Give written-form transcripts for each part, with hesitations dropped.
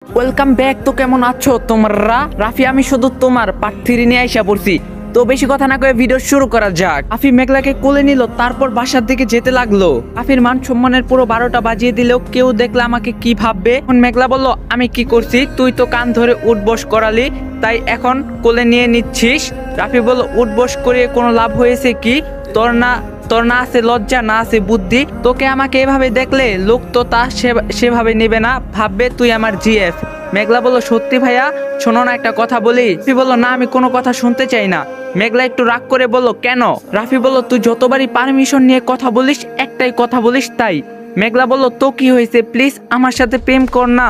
Welcome back. তো কেমন আছো তোমরা? রাফি আমি শুধু তোমার পার্ট 3 নিয়ে আইসা পড়ছি। তো বেশি কথা না কয়ে ভিডিও শুরু করা যাক। রাফি মেঘলাকে কোলে নিল, তারপর বাসার দিকে যেতে লাগলো। রাফির মান সম্মানের পুরো 12টা বাজিয়ে দিলেও কেউ দেখলে আমাকে কি ভাববে। এখন মেঘলা বলল, আমি কি করছি? তুই তো কান ধরে উঠবস করালি, তাই এখন কোলে নিয়ে নিচ্ছিস। রাফি বলল, উঠবস করিয়ে কোনো লাভ হয়েছে কি? তোর না আছে লজ্জা, না আছে বুদ্ধি। তোকে আমাকে এভাবে দেখলে লোক তো তা সেভাবে নেবে না, ভাববে তুই আমার জিএফ। মেঘলা বলল, সত্যি ভাইয়া, শোনো না একটা কথা বলি। রাফি বলল, না আমি কোনো কথা শুনতে চাই না। মেঘলা একটু রাগ করে বলল, কেন? রাফি বলল, তুই যতবারই পারমিশন নিয়ে কথা বলিস একটাই কথা বলিস তাই। মেঘলা বলল, তো কি হয়েছে? প্লিজ আমার সাথে প্রেম কর না,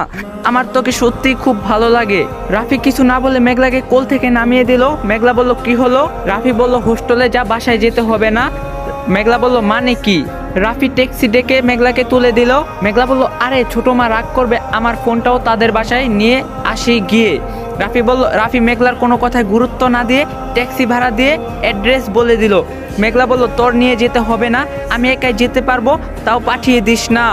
আমার তোকে সত্যিই খুব ভালো লাগে। রাফি কিছু না বলে মেঘলাকে কোল থেকে নামিয়ে দিল। মেঘলা বলল, কি হলো? রাফি বলল, হোস্টেলে যা, বাসায় যেতে হবে না। মেঘলা বলল, মানে কি? রাফি ট্যাক্সি ডেকে মেঘলাকে তুলে দিল। মেঘলা বলল, আরে ছোট মা রাগ করবে, আমার ফোনটাও তাদের বাসায় নিয়ে আসি গিয়ে। রাফি মেঘলার কোনো কথায় গুরুত্ব না দিয়ে ট্যাক্সি ভাড়া দিয়ে অ্যাড্রেস বলে দিল। মেঘলা বলল, তোর নিয়ে যেতে হবে না, আমি একাই যেতে পারবো, তাও পাঠিয়ে দিস না।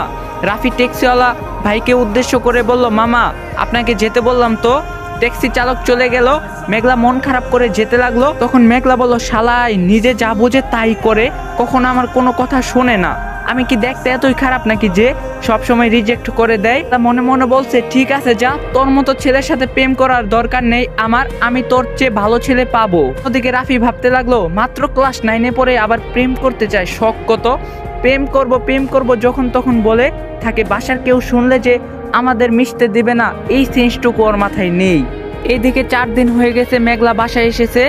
রাফি ট্যাক্সিওয়ালা ভাইকে উদ্দেশ্য করে বলল, মামা আপনাকে যেতে বললাম তো। ট্যাক্সি চালক চলে গেল। মেঘলা মন খারাপ করে যেতে লাগলো। তখন মেঘলা বলল, শালাই নিজে যা বোঝে তাই করে, কখনো আমার কোনো কথা শোনে না। আমি কি দেখতে এতই খারাপ নাকি যে সব সময় রিজেক্ট করে দেয়? তা মনে মনে বলছে, ঠিক আছে যা, তোর মতো ছেলের সাথে প্রেম করার দরকার নেই আমার, আমি তোর চেয়ে ভালো ছেলে পাবো। ওদিকে রাফি ভাবতে লাগলো, মাত্র ক্লাস 9-এ পড়ে আবার প্রেম করতে চায়, শখ কত। প্রেম করব যখন তখন বলে থাকে, বাসার কেউ শুনলে যে আমাদের মিশতে দিবে না, এই সেন্সটুকু ওর মাথায় নেই। এইদিকে 4 দিন হয়ে গেছে মেঘলা বাসায় এসেছে।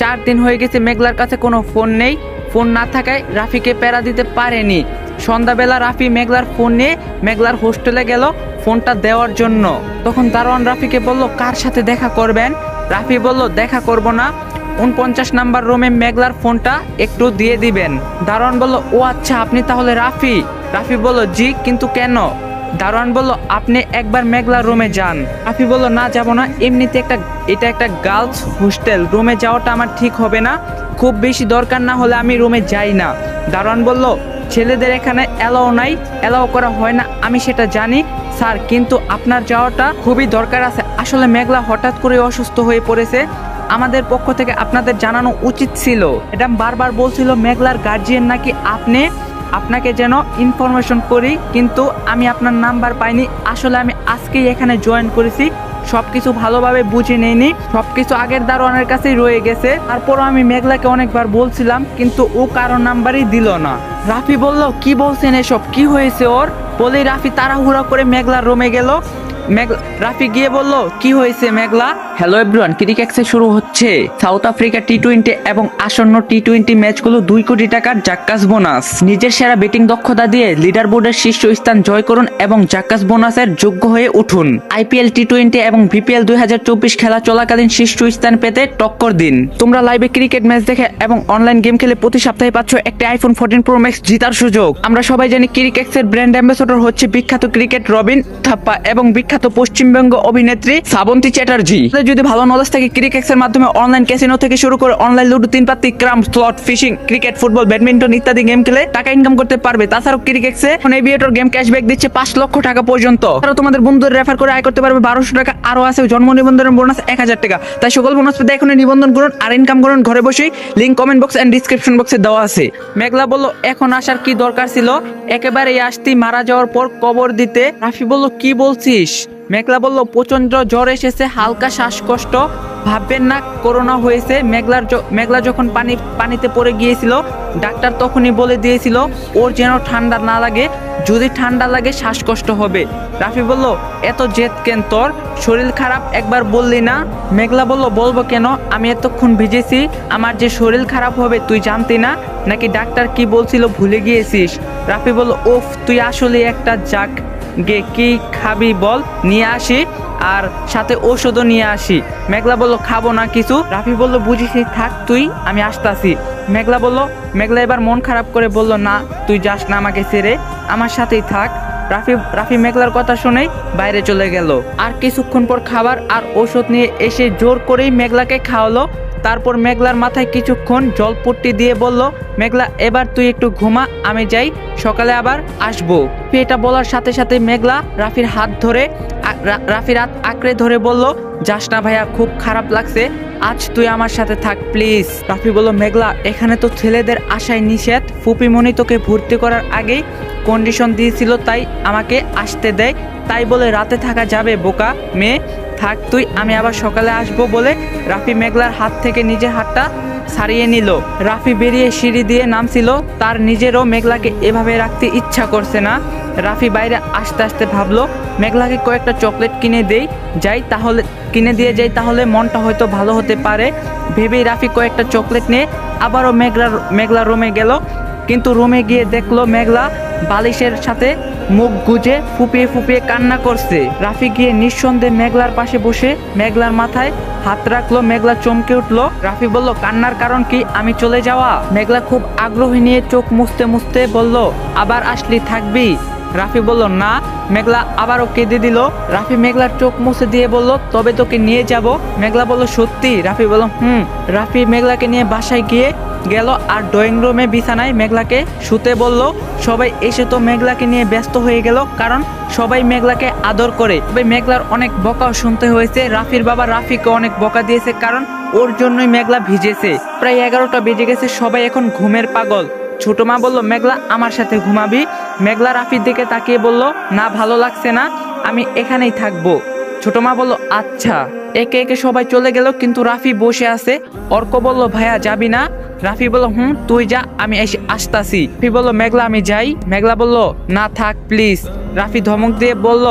4 দিন হয়ে গেছে মেঘলার কাছে কোনো ফোন নেই। ফোন না থাকায় রাফিকে প্যারা দিতে পারেনি। সন্ধ্যাবেলা রাফি মেঘলার ফোন নিয়ে মেঘলার হোস্টেলে গেল ফোনটা দেওয়ার জন্য। তখন দারোয়ান রাফিকে বলল, কার সাথে দেখা করবেন? রাফি বলল, দেখা করব না, 49 নাম্বার রুমে মেঘলার ফোনটা একটু দিয়ে দিবেন। দারোয়ান বলল, ও আচ্ছা, আপনি তাহলে রাফি? রাফি বলল, জি, কিন্তু কেন? দারোয়ান বলল, আপনি একবার মেঘলার রুমে যান। রাফি বলল, না যাব না, এমনিতে এটা একটা গার্লস হোস্টেল, রুমে যাওয়াটা আমার ঠিক হবে না, খুব বেশি দরকার না হলে আমি রুমে যাই না। দারোয়ান বলল, ছেলেদের এখানে অ্যালাও করা হয় না, আমি সেটা জানি স্যার, কিন্তু আপনার যাওয়াটা খুবই দরকার আছে। আসলে মেঘলা হঠাৎ করে অসুস্থ হয়ে পড়েছে, আমাদের পক্ষ থেকে আপনাদের জানানো উচিত ছিল। ম্যাডাম বারবার বলছিল মেঘলার গার্জিয়ান নাকি আপনাকে যেন ইনফরমেশন করি, কিন্তু আমি আপনার নাম্বার পাইনি। আসলে আমি আজকেই এখানে জয়েন করেছি, সবকিছু ভালোভাবে বুঝে নেইনি, সবকিছু আগের দারোয়ানের কাছেই রয়ে গেছে। তারপরও আমি মেঘলাকে অনেকবার বলছিলাম, কিন্তু ও কারো নাম্বারই দিল না। রাফি বলল, কি বলছেন এসব, কি হয়েছে ওর? বলে রাফি তাড়াহুড়া করে মেঘলার রুমে গেল। রাফি গিয়ে বলল, কি হয়েছে মেঘলা? হ্যালো এভরিওয়ান, ক্রিকেটে শুরু হচ্ছে সাউথ আফ্রিকা টি-20 এবং আসন্ন টি-20 ম্যাচগুলো 2 কোটি টাকার জাক্কাস বোনাস। নিজের সেরা ব্যাটিং দক্ষতা দিয়ে লিডার বোর্ডের শীর্ষ স্থান জয় করুন এবং জাক্কাস বোনাসের যোগ্য হয়ে উঠুন। আইপিএল টি-20 এবং বিপিএল 2024 খেলা চলাকালীন শীর্ষ স্থান পেতে টক্কর দিন। তোমরা লাইভে ক্রিকেট ম্যাচ দেখে এবং অনলাইন গেম খেলে প্রতি সপ্তাহে পাচ্ছ একটি আইফোন 14 প্রো ম্যাক্স জেতার সুযোগ। আমরা সবাই জানি ক্রিকেটের ব্র্যান্ড অ্যাম্বাসেডর হচ্ছে বিখ্যাত ক্রিকেট রবিন থাপ্পা এবং বিখ্যাত পশ্চিমবঙ্গ অভিনেত্রী শ্রাবন্তী চ্যাটার্জি। যদি ভালো নলেজ থাকে ক্রিকেটের মাধ্যমে অনলাইন ক্যাসিনো থেকে শুরু করে অনলাইন লুডো, 3 পাত্তি, ক্রাম, slot, fishing, cricket, football, badminton ইত্যাদি গেম খেলে টাকা ইনকাম করতে পারবে। তাছাড়াও ক্রিকেটে এখন এভিয়েটর গেম ক্যাশব্যাক দিচ্ছে 5 লক্ষ টাকা পর্যন্ত। তাছাড়াও তোমাদের বন্ধুদের রেফার করে আয় করতে পারবে 1200 টাকা। আরো আছে জন্ম নিবন্ধনের বোনাস 1000 টাকা। তাই সকল বোনাস পেতে এখনই নিবন্ধন করুন আর ইনকাম করুন ঘরে বসেই। Link comment box and description বক্সে দেওয়া আছে। মেঘলা বলল, এখন আসার কি দরকার ছিল, একেবারেই আসতি মারা যাওয়ার পর কবর দিতে। রাফি বলল, কি বলছিস? মেঘলা বলল, প্রচন্ড জ্বর এসেছে, হালকা শ্বাসকষ্ট, ভাববেন না করোনা হয়েছে। মেঘলা যখন পানিতে পড়ে গিয়েছিল ডাক্তার তখনই বলে দিয়েছিল ওর যেন ঠান্ডা না লাগে, যদি ঠান্ডা লাগে শ্বাসকষ্ট হবে। রাফি বলল, এত জেদ কেন তোর, শরীর খারাপ একবার বললি না? মেঘলা বলল, বলবো কেন, আমি এতক্ষণ ভিজেছি, আমার যে শরীর খারাপ হবে তুই জানতি না নাকি? ডাক্তার কি বলছিল ভুলে গিয়েছিস? রাফি বলল, ওফ, তুই আসলে একটা জাক গে, কি খাবি বল, নিয়ে আসি, আর সাথে ওষুধও নিয়ে আসি। মেঘলা বলল, খাবো না কিছু। রাফি বলল, বুঝিস, থাক তুই, আমি আসতাছি। মেঘলা এবার মন খারাপ করে বলল, না তুই যাস না, আমাকে ছেড়ে আমার সাথেই থাক। রাফি মেঘলার কথা শুনেই বাইরে চলে গেল। আর কিছুক্ষণ পর খাবার আর ওষুধ নিয়ে এসে জোর করেই মেঘলাকে খাওয়ালো। তারপর মেঘলার মাথায় কিছুক্ষণ জলপট্টি দিয়ে বলল, মেঘলা এবার তুই একটু ঘুমা, আমি যাই, সকালে আবার আসবো। এটা বলার সাথে সাথে মেঘলা রাফির হাত ধরে রাফির হাত আঁকড়ে ধরে বলল, যাস না ভাইয়া, খুব খারাপ লাগছে, আজ তুই আমার সাথে থাক প্লিজ। রাফি বলল, মেঘলা এখানে তো ছেলেদের আশায় নিষেধ, ফুপিমণি তোকে ভর্তি করার আগেই কন্ডিশন দিয়েছিল, তাই আমাকে আসতে দেয়, তাই বলে রাতে থাকা যাবে বোকা মেয়ে, থাক তুই, আমি আবার সকালে আসবো বলে রাফি মেঘলার হাত থেকে নিজের হাতটা ছাড়িয়ে নিল। রাফি বেরিয়ে সিঁড়ি দিয়ে নামছিল, তার নিজেরও মেঘলাকে এভাবে রাখতে ইচ্ছা করছে না। রাফি বাইরে আস্তে আস্তে ভাবলো, মেঘলাকে কয়েকটা চকলেট কিনে দিয়ে যাই, তাহলে মনটা হয়তো ভালো হতে পারে ভেবেই রাফি কয়েকটা চকলেট নিয়ে আবারও মেঘলা রুমে গেল। কিন্তু রুমে গিয়ে দেখলো মেঘলা বালিশের সাথে মুখ গুজে ফুপিয়ে ফুপিয়ে কান্না করছে। রাফি গিয়ে নিঃসন্দেহে মেঘলার পাশে বসে মেঘলার মাথায় হাত রাখলো। মেঘলা চমকে উঠলো। রাফি বলল, কান্নার কারণ কি, আমি চলে যাওয়া? মেঘলা খুব আগ্রহী নিয়ে চোখ মুছতে মুছতে বলল, আবার আসলি থাকবি? রাফি বলল, না। মেঘলা আবারও কেঁদে দিল। রাফি মেঘলার চোখ মুছে দিয়ে বলল, তবে তোকে নিয়ে যাব। মেঘলা বলল, সত্যি? রাফি বলল, রাফি মেঘলাকে নিয়ে বাসায় গেল আর ড্রয়িং রুমে বিছানায় মেঘলাকে শুতে বলল। সবাই এসে তো মেঘলাকে নিয়ে ব্যস্ত হয়ে গেল, কারণ সবাই মেঘলাকে আদর করে। তবে মেঘলার অনেক বকাও শুনতে হয়েছে। রাফির বাবা রাফিকে অনেক বকা দিয়েছে, কারণ ওর জন্যই মেঘলা ভিজেছে। প্রায় 11টা বেজে গেছে, সবাই এখন ঘুমের পাগল। ছোট মা বলল, মেঘলা আমার সাথে ঘুমাবি? মেঘলা রাফির দিকে তাকিয়ে বলল, না, ভালো লাগছে না, আমি এখানেই থাকবো। ছোট মা বলল, আচ্ছা। একে একে সবাই চলে গেল, কিন্তু রাফি বসে আছে। অর্ক বলল, ভাইয়া যাবি না? রাফি বলল, তুই যা, আমি আসতাছি। রাফি বলল, মেঘলা আমি যাই? মেঘলা বলল, না থাক প্লিজ। রাফি ধমক দিয়ে বলল,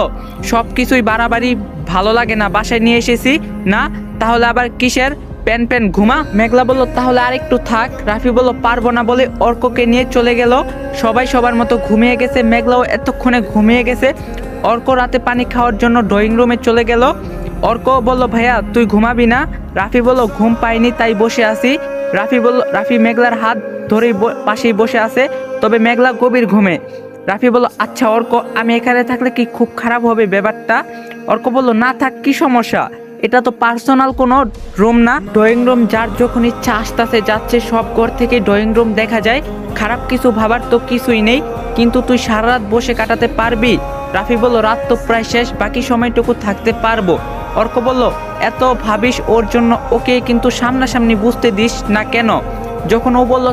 সব কিছুই বাড়াবাড়ি ভালো লাগে না, বাসায় নিয়ে এসেছি না, তাহলে আবার কিসের প্যান ঘুমা। মেঘলা বলল, তাহলে আরেকটু থাক। রাফি বলল, পারবো না বলে অর্ককে নিয়ে চলে গেল। সবাই সবার মতো ঘুমিয়ে গেছে। মেঘলাও এতক্ষণে ঘুমিয়ে গেছে। অর্ক রাতে পানি খাওয়ার জন্য ড্রয়িং রুমে চলে গেল। অর্ক বলল, ভাইয়া তুই ঘুমাবি না? রাফি বলল, ঘুম পাইনি তাই বসে আছি। রাফি মেঘলার হাত ধরেই পাশেই বসে আছে, তবে মেঘলা গভীর ঘুমে। রাফি বলল, আচ্ছা অর্ক, আমি এখানে থাকলে কি খুব খারাপ হবে ব্যাপারটা? অর্ক বলল, না থাক, কি সমস্যা? এটা তো পার্সোনাল কোনো রুম না, ড্রয়িং রুম যার যখন ইচ্ছা আসতেছে যাচ্ছে, সব ঘর থেকে ড্রয়িং রুম দেখা যায়, খারাপ কিছু ভাবার তো কিছুই নেই, কিন্তু তুই সারা রাত বসে কাটাতে পারবি? রাফি বলল, রাত তো প্রায় শেষ, বাকি সময়টুকু থাকতে পারবো। অর্ক বলল, এত ভাবিস ওর জন্য, ওকে কিন্তু সামনাসামনি বুঝতে দিস না কেন? যখন ও বলল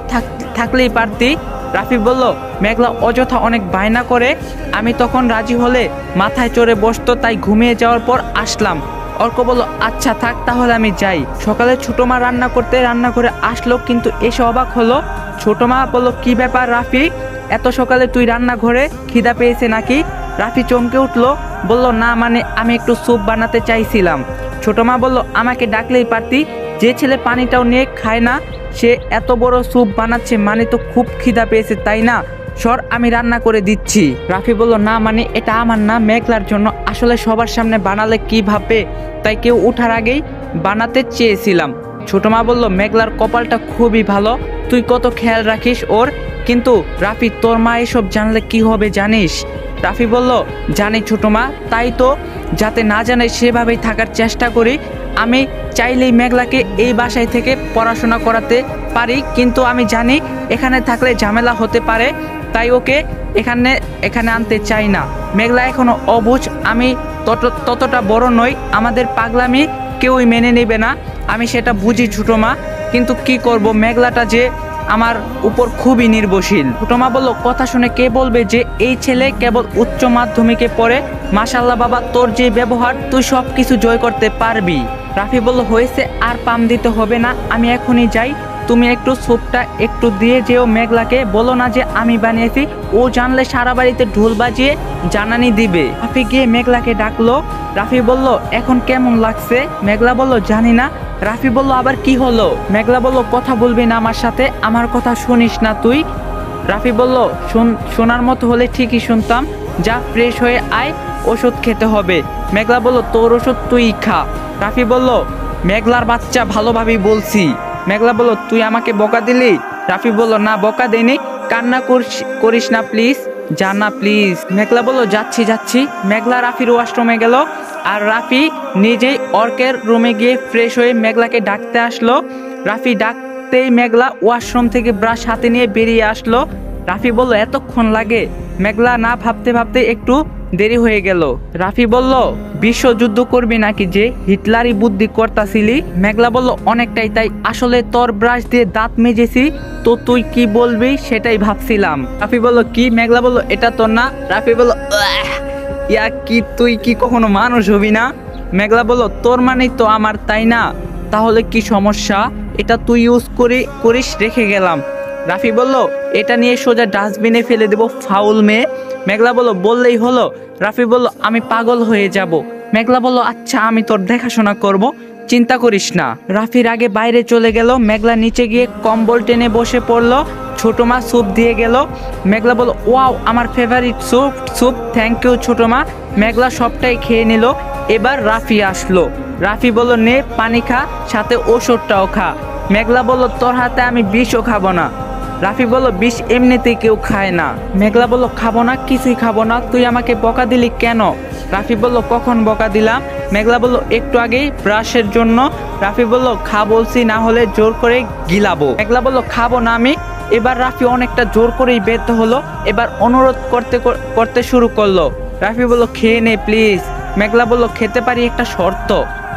থাকলেই পারতি। রাফি বলল, মেঘলা অযথা অনেক বায়না করে, আমি তখন রাজি হলে মাথায় চড়ে বসতো, তাই ঘুমিয়ে যাওয়ার পর আসলাম। অর্ক বলল, আচ্ছা থাক, তাহলে আমি যাই। সকালে ছোট মা রান্না করে আসলো, কিন্তু এসে অবাক হলো। ছোট মা বলল, কি ব্যাপার রাফি, এত সকালে তুই রান্নাঘরে, খিদা পেয়েছে নাকি? রাফি চমকে উঠলো, বলল, না মানে আমি একটু স্যুপ বানাতে চাইছিলাম। ছোট মা বলল, আমাকে ডাকলেই পারতি, যে ছেলে পানিটাও নিয়ে খায় না, সে এত বড় স্যুপ বানাচ্ছে, মানে তো খুব খিদা পেয়েছে তাই না? সর, আমি রান্না করে দিচ্ছি। রাফি বলল, না মানে এটা আমার না, মেঘলার জন্য, আসলে সবার সামনে বানালে কি ভাববে, তাই কেউ উঠার আগেই বানাতে চেয়েছিলাম। ছোট মা বলল, মেঘলার কপালটা খুবই ভালো, তুই কত খেয়াল রাখিস ওর। কিন্তু রাফি, তোর মা এসব জানলে কি হবে জানিস? রাফি বলল, জানি ছোট মা, তাই তো যাতে না জানে সেভাবেই থাকার চেষ্টা করি। আমি চাইলেই মেঘলাকে এই বাসায় থেকে পড়াশোনা করাতে পারি, কিন্তু আমি জানি এখানে থাকলে ঝামেলা হতে পারে, তাই ওকে এখানে আনতে চাই না। মেঘলা এখনো অবুঝ, আমি ততটা বড় নই, আমাদের পাগলামি কেউই মেনে নেবে না, আমি সেটা বুঝি ছোট মা, কিন্তু কি করব, মেঘলাটা যে আমার উপর খুবই নির্ভরশীল। ছোট মা বলল, কথা শুনে কে বলবে যে এই ছেলে কেবল উচ্চ মাধ্যমিকে পড়ে? মাশাআল্লাহ বাবা, তোর যে ব্যবহার, তুই সব কিছু জয় করতে পারবি। রাফি বলল, হয়েছে, আর পাম দিতে হবে না, আমি এখনই যাই, তুমি একটু স্যুপটা একটু দিয়ে যেও মেঘলাকে, বলো না যে আমি বানিয়েছি, ও জানলে সারা বাড়িতে ঢোল বাজিয়ে জানানি দিবে। রাফি গিয়ে মেঘলাকে ডাকলো। রাফি বলল, এখন কেমন লাগছে? মেঘলা বলল, জানি না। রাফি বলল, আবার কি হলো? মেঘলা বলল, কথা বলবি না আমার সাথে, আমার কথা শুনিস না তুই? রাফি বলল, শোনার মতো হলে ঠিকই শুনতাম, যা ফ্রেশ হয়ে আয়, ওষুধ খেতে হবে। মেঘলা বলল, তোর ওষুধ তুই খা। রাফি বলল, মেঘলার বাচ্চা, ভালোভাবেই বলছি। মেঘলা বলল, তুই আমাকে বকা দিলি? রাফি বলল, না বকা দেনি, কান্না করিস না প্লিজ। জানা প্লিজ। মেঘলা বলল যাচ্ছি যাচ্ছি। মেঘলা রাফির ওয়াশরুমে গেল, আর রাফি নিজেই অর্কের রুমে গিয়ে ফ্রেশ হয়ে মেঘলাকে ডাকতে আসলো। রাফি ডাকতেই মেঘলা ওয়াশরুম থেকে ব্রাশ হাতে নিয়ে বেরিয়ে আসলো। রাফি বলল এতক্ষণ লাগে? মেঘলা না ভাবতে ভাবতে একটু দেরি হয়ে গেল। রাফি বলল বিশ্বযুদ্ধ করবি নাকি যে হিটলারই বুদ্ধি করতাছিলি? মেঘলা বলল অনেকটাই, তাই আসলে তোর ব্রাশ দিয়ে দাঁত মেজেছি তো তুই কি বলবি সেটাই ভাবছিলাম। রাফি বলল কি? মেঘলা বলল এটা তোর না। রাফি বলল ইয়া কি, তুই কি কখনো মানুষ হবি না? মেঘলা বলল তোর মানেই তো আমার, তাই না? তাহলে কি সমস্যা? এটা তুই ইউজ করিস, রেখে গেলাম। রাফি বলল এটা নিয়ে সোজা ডাস্টবিনে ফেলে দেবো, ফাউল মেয়ে। মেঘলা বলল বললেই হলো। রাফি বলল আমি পাগল হয়ে যাব। মেঘলা বলল আচ্ছা আমি তোর দেখাশোনা করব, চিন্তা করিস না। রাফির আগে বাইরে চলে গেল। মেঘলা নিচে গিয়ে কম্বল টেনে বসে পড়লো। ছোট মা স্যুপ দিয়ে গেল। মেঘলা বলল ওয়াও আমার ফেভারিট স্যুপ, থ্যাংক ইউ ছোট মা। মেঘলা সবটাই খেয়ে নিল। এবার রাফি আসলো। রাফি বলল নে পানি খা, সাথে ওষুধটাও খা। মেঘলা বলল তোর হাতে আমি বিষও খাবো না। রাফি বলল বিষ এমনিতেই কেউ খায় না। মেঘলা বলল খাবো না, কিছুই খাবো না। তুই আমাকে বকা দিলি কেন? রাফি বলল কখন বকা দিলাম? মেঘলা বলল একটু আগেই ব্রাশের জন্য। রাফি বলল খা বলছি, না হলে জোর করে গিলাবো। মেঘলা বলল খাবো না আমি। এবার রাফি অনেকটা জোর করেই ব্যর্থ হলো। এবার অনুরোধ করতে শুরু করলো। রাফি বলল খেয়ে নে প্লিজ। মেঘলা বলল খেতে পারি, একটা শর্ত।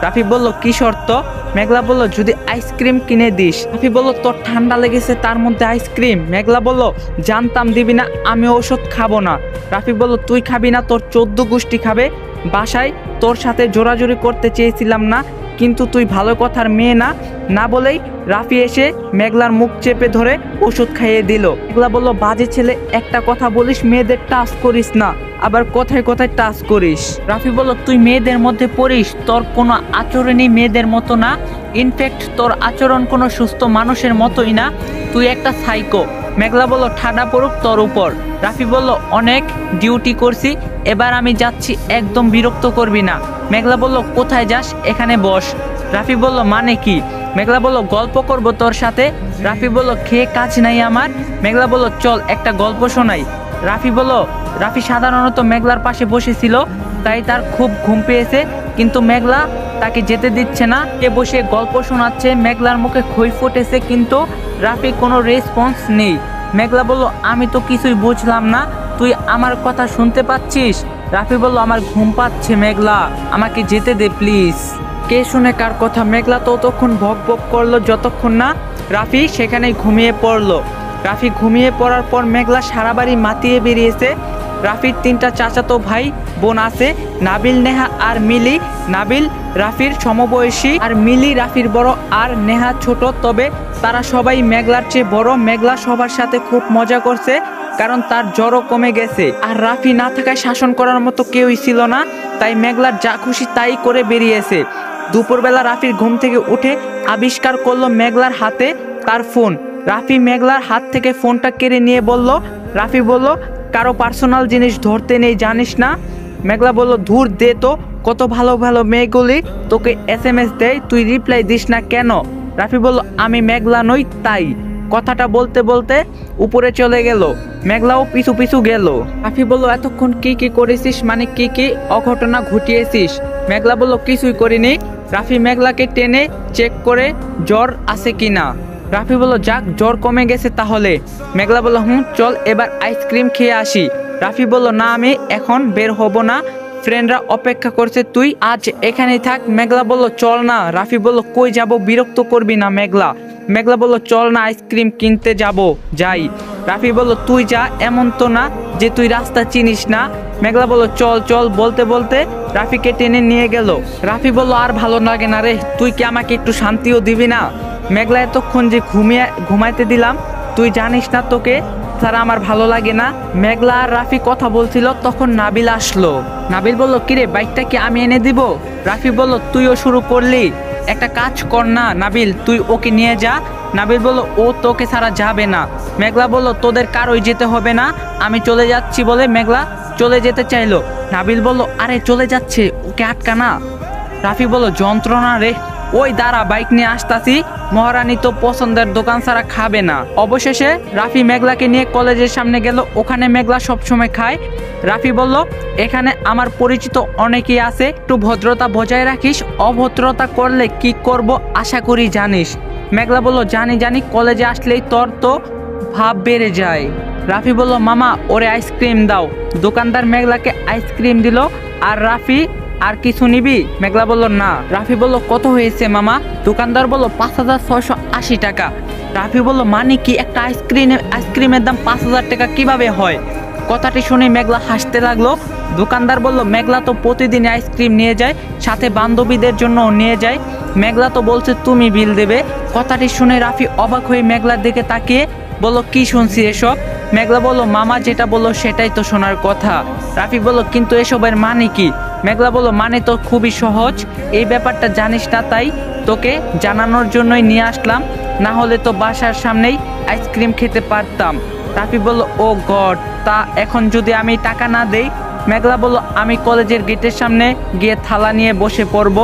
রাফি বলল কি শর্ত? মেঘলা বলল যদি আইসক্রিম কিনে দিস। রাফি বলল তোর ঠান্ডা লেগেছে তার মধ্যে আইসক্রিম? মেঘলা বলল জানতাম দিবি না, আমি ওষুধ খাবো না। রাফি বলল তুই খাবি না, তোর 14 গোষ্ঠী খাবে। বাসায় তোর সাথে জোরাজোরি করতে চেয়েছিলাম না, কিন্তু তুই ভালো কথার মেয়ে না। না বলেই রাফি এসে মেঘলার মুখ চেপে ধরে ওষুধ খাইয়ে দিল। মেঘলা বলল বাজে ছেলে, একটা কথা বলিস মেয়েদের টাচ করিস না, আবার কথায় কথায় টাচ করিস। রাফি বলল তুই মেয়েদের মধ্যে পড়িস, তোর কোনো আচরণই মেয়েদের মতো না। ইনফ্যাক্ট তোর আচরণ কোনো সুস্থ মানুষের মতোই না, তুই একটা সাইকো। মেঘলা বলল ঠাডা পড়ুক তোর উপর। রাফি বলল অনেক ডিউটি করছি, এবার আমি যাচ্ছি, একদম বিরক্ত করবি না। মেঘলা বলল কোথায় যাস? এখানে বস। রাফি বলল মানে কি? মেঘলা বলল গল্প করব তোর সাথে। রাফি বলল খেয়ে কাজ নাই আমার। মেঘলা বলল চল একটা গল্প শোনাই। রাফি সাধারণত মেঘলার পাশে বসেছিল, তাই তার খুব ঘুম পেয়েছে, কিন্তু মেঘলা তাকে যেতে দিচ্ছে না। কে বসে গল্প শোনাচ্ছে, মেঘলার মুখে খই ফুটেছে, কিন্তু রাফি কোনো রেসপন্স নেই। মেঘলা বলল আমি তো কিছুই বুঝলাম না, তুই আমার কথা শুনতে পাচ্ছিস? রাফি বলল আমার ঘুম পাচ্ছে মেঘলা, আমাকে যেতে দে প্লিজ। কে শুনে কার কথা? মেঘলা ততক্ষণ ভক ভক করলো যতক্ষণ না রাফি সেখানেই ঘুমিয়ে পড়লো। রাফি ঘুমিয়ে পড়ার পর মেঘলা সারা বাড়ি মাতিয়ে বেরিয়েছে। রাফির 3টা চাচাতো ভাই বোন আছে, নাবিল, নেহা আর মিলি। নাবিল রাফির সমবয়সী, আর মিলি রাফির বড়, আর নেহা ছোট। তবে তারা সবাই মেঘলার চেয়ে বড়। মেঘলা সবার সাথে খুব মজা করছে, কারণ তার জ্বরও কমে গেছে। আর রাফি না থাকায় শাসন করার মতো কেউই ছিল না, তাই মেঘলার যা খুশি তাই করে বেরিয়েছে। দুপুরবেলা রাফির ঘুম থেকে উঠে আবিষ্কার করলো মেঘলার হাতে তার ফোন। রাফি মেঘলার হাত থেকে ফোনটা কেড়ে নিয়ে বলল, রাফি বলল কারো পার্সোনাল জিনিস ধরতে নেই জানিস না। মেঘলা বলল ধুর দে তো, কত ভালো ভালো মেয়েগুলি তোকে SMS দেয়, তুই রিপ্লাই দিস না কেন? রাফি বলল আমি মেঘলা নই তাই। কথাটা বলতে বলতে উপরে চলে গেল। মেঘলাও পিছু পিছু গেল। রাফি বলল এতক্ষণ কি করেছিস, মানে কি অঘটনা ঘটিয়েছিস? মেঘলা বলল কিছুই করিনি। রাফি মেঘলাকে টেনে চেক করে জ্বর আছে কিনা। রাফি বলল যাক, জ্বর কমে গেছে তাহলে। মেঘলা বলল চল এবার আইসক্রিম খেয়ে আসি। রাফি বলল না, আমি এখন বের হব না, ফ্রেন্ডরা অপেক্ষা করছে, তুই আজ এখানেই থাক। মেঘলা বলল চল না। রাফি বলল কই যাব, বিরক্ত করবি না মেঘলা। মেঘলা বলল চল না, আইসক্রিম কিনতে যাই। রাফি বলল তুই যা, এমন তো না যে তুই রাস্তা চিনিস না। মেঘলা বলল চল বলতে বলতে রাফিকে টেনে নিয়ে গেল। রাফি বলল আর ভালো লাগে না রে, তুই কি আমাকে একটু শান্তিও দিবি না? মেঘলা এতক্ষণ যে ঘুমাইতে দিলাম, তুই জানিস না তোকে ছাড়া আমার ভালো লাগে না। মেঘলা আর রাফি কথা বলছিল, তখন নাবিল আসলো। নাবিল বলল কিরে, বাইকটা কি আমি এনে দিব? রাফি বলল তুইও শুরু করলি, একটা কাজ কর না নাবিল, তুই ওকে নিয়ে যা। নাবিল বলল ও তোকে ছাড়া যাবে না। মেঘলা বলল তোদের কারোই যেতে হবে না, আমি চলে যাচ্ছি বলে মেঘলা চলে যেতে চাইলো। নাবিল বলল আরে চলে যাচ্ছে, ওকে আটকা না। রাফি বলল যন্ত্রণা রে, ওই দাঁড়া বাইক নিয়ে আসতাছি, মহারানী তো পছন্দের দোকান ছাড়া খাবে না। অবশেষে রাফি মেঘলাকে নিয়ে কলেজের সামনে গেল। ওখানে মেঘলা সবসময় খায়। রাফি বলল, এখানে আমার পরিচিত অনেকেই আছে, একটু ভদ্রতা বজায় রাখিস, অভদ্রতা করলে কি করব আশা করি জানিস। মেঘলা বলল, জানি কলেজে আসলেই তোর তো ভাব বেড়ে যায়। রাফি বলল, মামা ওরে আইসক্রিম দাও। দোকানদার মেঘলাকে আইসক্রিম দিল। আর রাফি, আর কিছু নিবি? মেঘলা বলল, না। রাফি বলল, কত হয়েছে মামা? দোকানদার বলল, 5,680 টাকা। রাফি বলল, মানে কি, একটা আইসক্রিমের দাম 5,000 টাকা কিভাবে হয়? কথাটি শুনে মেঘলা হাসতে লাগলো। দোকানদার বলল, মেঘলা তো প্রতিদিন আইসক্রিম নিয়ে যায়, সাথে বান্ধবীদের জন্য নিয়ে যায়। মেঘলা তো বলছে তুমি বিল দেবে। কথাটি শুনে রাফি অবাক হয়ে মেঘলার দিকে তাকিয়ে বলল, কি শুনছি এসব? মেঘলা বলল, মামা যেটা বললো সেটাই তো শোনার কথা। রাফি বলল, কিন্তু এসবের মানে কি? মেঘলা বলল, মানে তো খুবই সহজ, এই ব্যাপারটা জানিস না তাই তোকে জানানোর জন্যই নিয়ে আসলাম, না হলে তো বাসার সামনেই আইসক্রিম খেতে পারতাম। রাফি বলল, ও গড, তা এখন যদি আমি টাকা না দেই? মেঘলা বলল, আমি কলেজের গেটের সামনে গিয়ে থালা নিয়ে বসে পড়ব।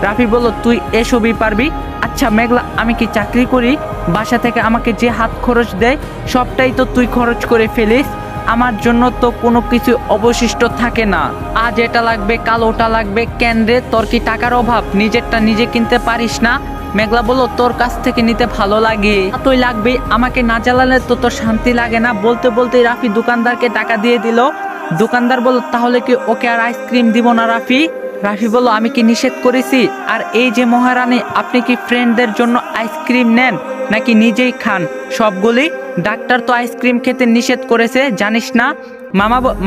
রাফি বলল, তুই এসবই পারবি? আচ্ছা মেঘলা, আমি কি চাকরি করি? বাসা থেকে আমাকে যে হাত খরচ দেয় সবটাই তো তুই খরচ করে ফেলিস, আমার জন্য তো কোনো কিছু অবশিষ্ট থাকে না। আজ এটা লাগবে, কাল ওটা লাগবে, কেন রে, তোর কি টাকার অভাব? নিজেরটা নিজে কিনতে পারিস না? মেঘলা বলল, তোর কাছ থেকে নিতে ভালো লাগে, তুই লাগবে, আমাকে না জ্বালালে তো তোর শান্তি লাগে না। বলতে বলতে রাফি দোকানদারকে টাকা দিয়ে দিল। দোকানদার বলল, তাহলে কি ওকে আর আইসক্রিম দিব না রাফি? রাফি বলল, আমি কি নিষেধ করেছি? আর এই যে মহারানী, আপনি কি ফ্রেন্ডদের জন্য আইসক্রিম নেন নাকি নিজেই খান সবগুলি? ডাক্তার তো আইসক্রিম খেতে নিষেধ করেছে, জানিস না?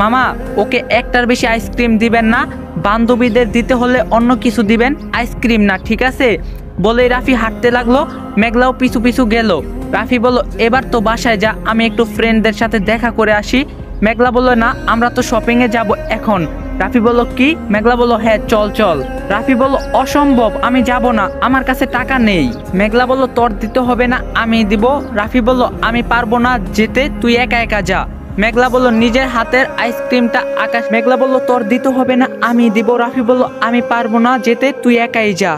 মামা ওকে একটার বেশি আইসক্রিম দিবেন না, বান্ধবীদের দিতে হলে অন্য কিছু দিবেন, আইসক্রিম না, ঠিক আছে? বলে রাফি হাঁটতে লাগলো। মেঘলাও পিছু পিছু গেল। রাফি বলল, এবার তো বাসায় যা, আমি একটু ফ্রেন্ডদের সাথে দেখা করে আসি। মেঘলা বলল, না, আমরা তো শপিংয়ে যাব এখন। রাফি বলল, কি? মেঘলা বলল, হ্যাঁ চল। রাফি বলল, অসম্ভব, আমি যাব না, আমার কাছে টাকা নেই। মেঘলা বলল, তোর দিতে হবে না, আমি দিব। রাফি বলল, আমি পারবো না যেতে, তুই একা একা যা। মেঘলা বলল, নিজের হাতের আইসক্রিমটা আকাশ। মেঘলা বলল, তোর দিতে হবে না, আমি দিব। রাফি বলল, আমি পারবো না যেতে, তুই একাই যা।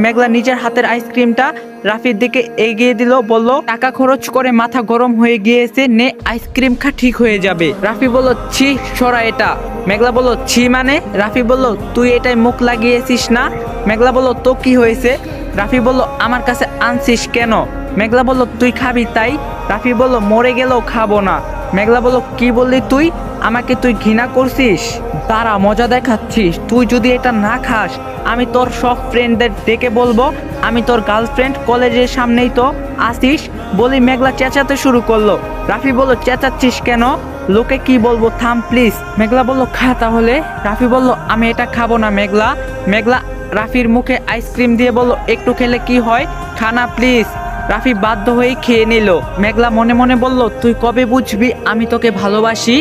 মেঘলা নিজের হাতের আইসক্রিমটা রাফির দিকে এগিয়ে দিল, বলল, টাকা খরচ করে মাথা গরম হয়ে গিয়েছে, নে আইসক্রিম খা, ঠিক হয়ে যাবে। রাফি বলল, ছি, সরা এটা। মেঘলা বলল, ছি মানে? রাফি বলল, তুই এটাই মুখ লাগিয়েছিস না? মেঘলা বলল, তো কি হয়েছে? রাফি বলল, আমার কাছে আনছিস কেন? মেঘলা বলল, তুই খাবি তাই। রাফি বলল, মরে গেলেও খাবো না। মেঘলা বলল, কি বললি তুই? আমাকে তুই ঘৃণা করছিস? তারা মজা দেখাচ্ছিস? তুই যদি এটা না খাস, আমি তোর সব ফ্রেন্ডদের ডেকে বলবো আমি তোর গার্লফ্রেন্ড, কলেজের সামনেই তো আসিস। বলি মেঘলা চেঁচাতে শুরু করলো। রাফি বলল, চেঁচাচ্ছিস কেন? লোকে কি বলবো, থাম প্লিজ। মেঘলা বলল, খা তাহলে। রাফি বলল, আমি এটা খাবো না মেঘলা রাফির মুখে আইসক্রিম দিয়ে বলল, একটু খেলে কি হয়, খানা প্লিজ। রাফি বাধ্য হয়ে খেয়ে নিল। মেঘলা মনে মনে বলল, তুই কবে বুঝবি আমি তোকে ভালোবাসি?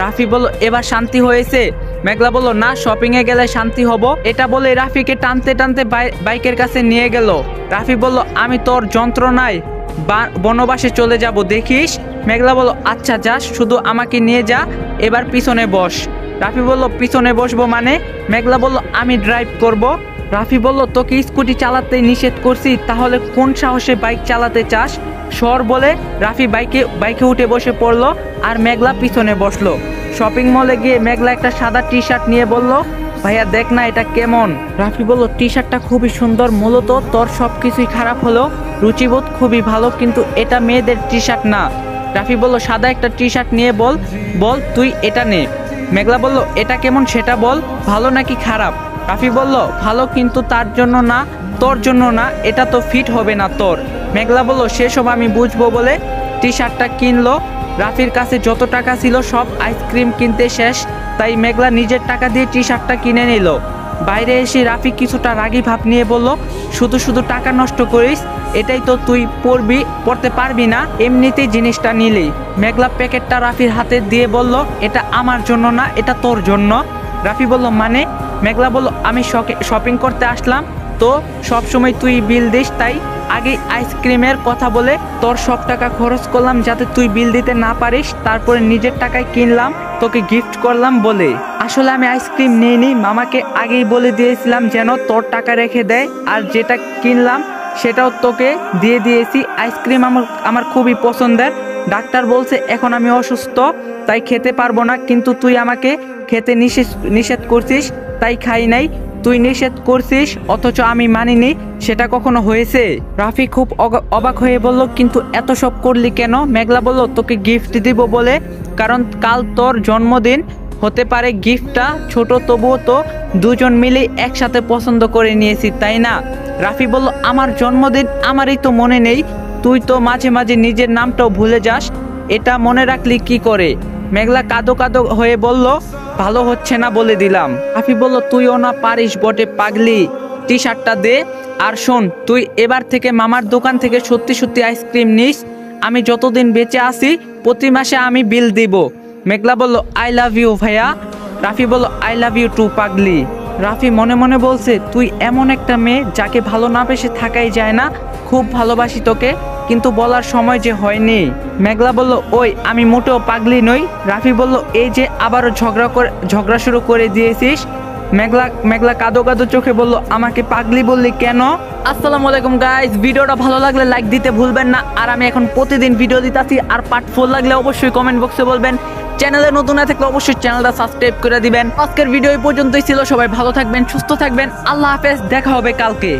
রাফি বলল, এবার শান্তি হয়েছে? মেঘলা বলল, না, শপিংয়ে গেলে শান্তি হব। এটা বলে রাফিকে টানতে টানতে বাইকের কাছে নিয়ে গেল। রাফি বলল, আমি তোর যন্ত্রণায় বনবাসে চলে যাব, দেখিস। মেঘলা বলল, আচ্ছা যাস, শুধু আমাকে নিয়ে যা, এবার পিছনে বস। রাফি বলল, পিছনে বসবো মানে? মেঘলা বলল, আমি ড্রাইভ করব। রাফি বলল, তোকে স্কুটি চালাতে নিষেধ করছি, তাহলে কোন সাহসে বাইক চালাতে চাস? সর বলে রাফি বাইকে উঠে বসে পড়লো আর মেঘলা পিছনে বসলো। শপিং মলে গিয়ে মেঘলা একটা সাদা টি শার্ট নিয়ে বলল, ভাইয়া দেখ না এটা কেমন? রাফি বলল, টি শার্টটা খুবই সুন্দর, মূলত তোর সবকিছুই খারাপ হলো, রুচিবোধ খুবই ভালো, কিন্তু এটা মেয়েদের টি শার্ট না। রাফি বলল, সাদা একটা টি শার্ট নিয়ে বল তুই এটা নে। মেঘলা বলল, এটা কেমন সেটা বল, ভালো নাকি খারাপ? রাফি বলল, ভালো, কিন্তু তার জন্য না, তোর জন্য না, এটা তো ফিট হবে না তোর। মেঘলা বলল, সেসব আমি বুঝবো বলে টি শার্টটা কিনলো। রাফির কাছে যত টাকা ছিল সব আইসক্রিম কিনতে শেষ, তাই মেঘলা নিজের টাকা দিয়ে টি শার্টটা কিনে নিল। বাইরে এসে রাফি কিছুটা রাগী ভাব নিয়ে বলল, শুধু টাকা নষ্ট করিস, এটাই তো তুই পড়তে পারবি না, এমনিতেই জিনিসটা নিলি। মেঘলা প্যাকেটটা রাফির হাতে দিয়ে বলল, এটা আমার জন্য না, এটা তোর জন্য। রাফি বলল, মানে? মেঘলা বলল, আমি শপিং করতে আসলাম তো সবসময় তুই বিল দিস, তাই আগে আইসক্রিমের কথা বলে তোর সব টাকা খরচ করলাম যাতে তুই বিল দিতে না পারিস, তারপরে নিজের টাকায় কিনলাম, তোকে গিফট করলাম বলে। আসলে আমি আইসক্রিম নিইনি, মামাকে আগেই বলে দিয়েছিলাম যেন তোর টাকা রেখে দেয়, আর যেটা কিনলাম সেটাও তোকে দিয়ে দিয়েছি। আইসক্রিম আমার খুবই পছন্দের। ডাক্তার বলছে এখন আমি অসুস্থ, তাই খেতে পারবো না, কিন্তু তুই আমাকে খেতে নিষেধ করছিস, তাই খাই নাই। তুই নিষেধ করছিস অথচ আমি মানিনি, সেটা কখনো হয়েছে? রাফি খুব অবাক হয়ে বলল, কিন্তু এত সব করলি কেন? মেঘলা বলল, তোকে গিফট দিব বলে, কারণ কাল তোর জন্মদিন, হতে পারে গিফটটা ছোট, তবুও তো দুজন মিলে একসাথে পছন্দ করে নিয়েছি, তাই না? রাফি বলল, আমার জন্মদিন আমারই তো মনে নেই, তুই তো মাঝে মাঝে নিজের নামটাও ভুলে যাস, এটা মনে রাখলি কি করে? মেঘলা কাঁদো কাঁদো হয়ে বলল, ভালো হচ্ছে না বলে দিলাম। রাফি বলল, তুইও না পারিস বটে পাগলি, টি শার্টটা দে। আর শোন, তুই এবার থেকে মামার দোকান থেকে সত্যি সত্যি আইসক্রিম নিস, আমি যতদিন বেঁচে আছি প্রতি মাসে আমি বিল দিব। মেঘলা বলল, আই লাভ ইউ ভাইয়া। রাফি বলল, আই লাভ ইউ টু পাগলি। রাফি মনে মনে বলছে, তুই এমন একটা মেয়ে যাকে ভালো না বেসে থাকাই যায় না, খুব ভালোবাসি তোকে, কিন্তু বলার সময় যে হয়নি। মেঘলা বলল, ওই আমি মোটেও পাগলি নই। রাফি বলল, এই যে আবারও ঝগড়া শুরু করে দিয়েছিস। মেঘলা কাঁদো কাঁদো চোখে বলল, আমাকে পাগলি বললি কেন? আসসালামু আলাইকুম গাইস, ভিডিওটা ভালো লাগলে লাইক দিতে ভুলবেন না। আর আমি এখন প্রতিদিন ভিডিও দিতেছি, আর পার্ট 4 লাগলে অবশ্যই কমেন্ট বক্সে বলবেন। চ্যানেলে নতুন না থাকলে অবশ্যই চ্যানেলটা সাবস্ক্রাইব করে দিবেন। আজকের ভিডিও এই পর্যন্তই ছিল, সবাই ভালো থাকবেন, সুস্থ থাকবেন, আল্লাহ হাফেজ, দেখা হবে কালকে।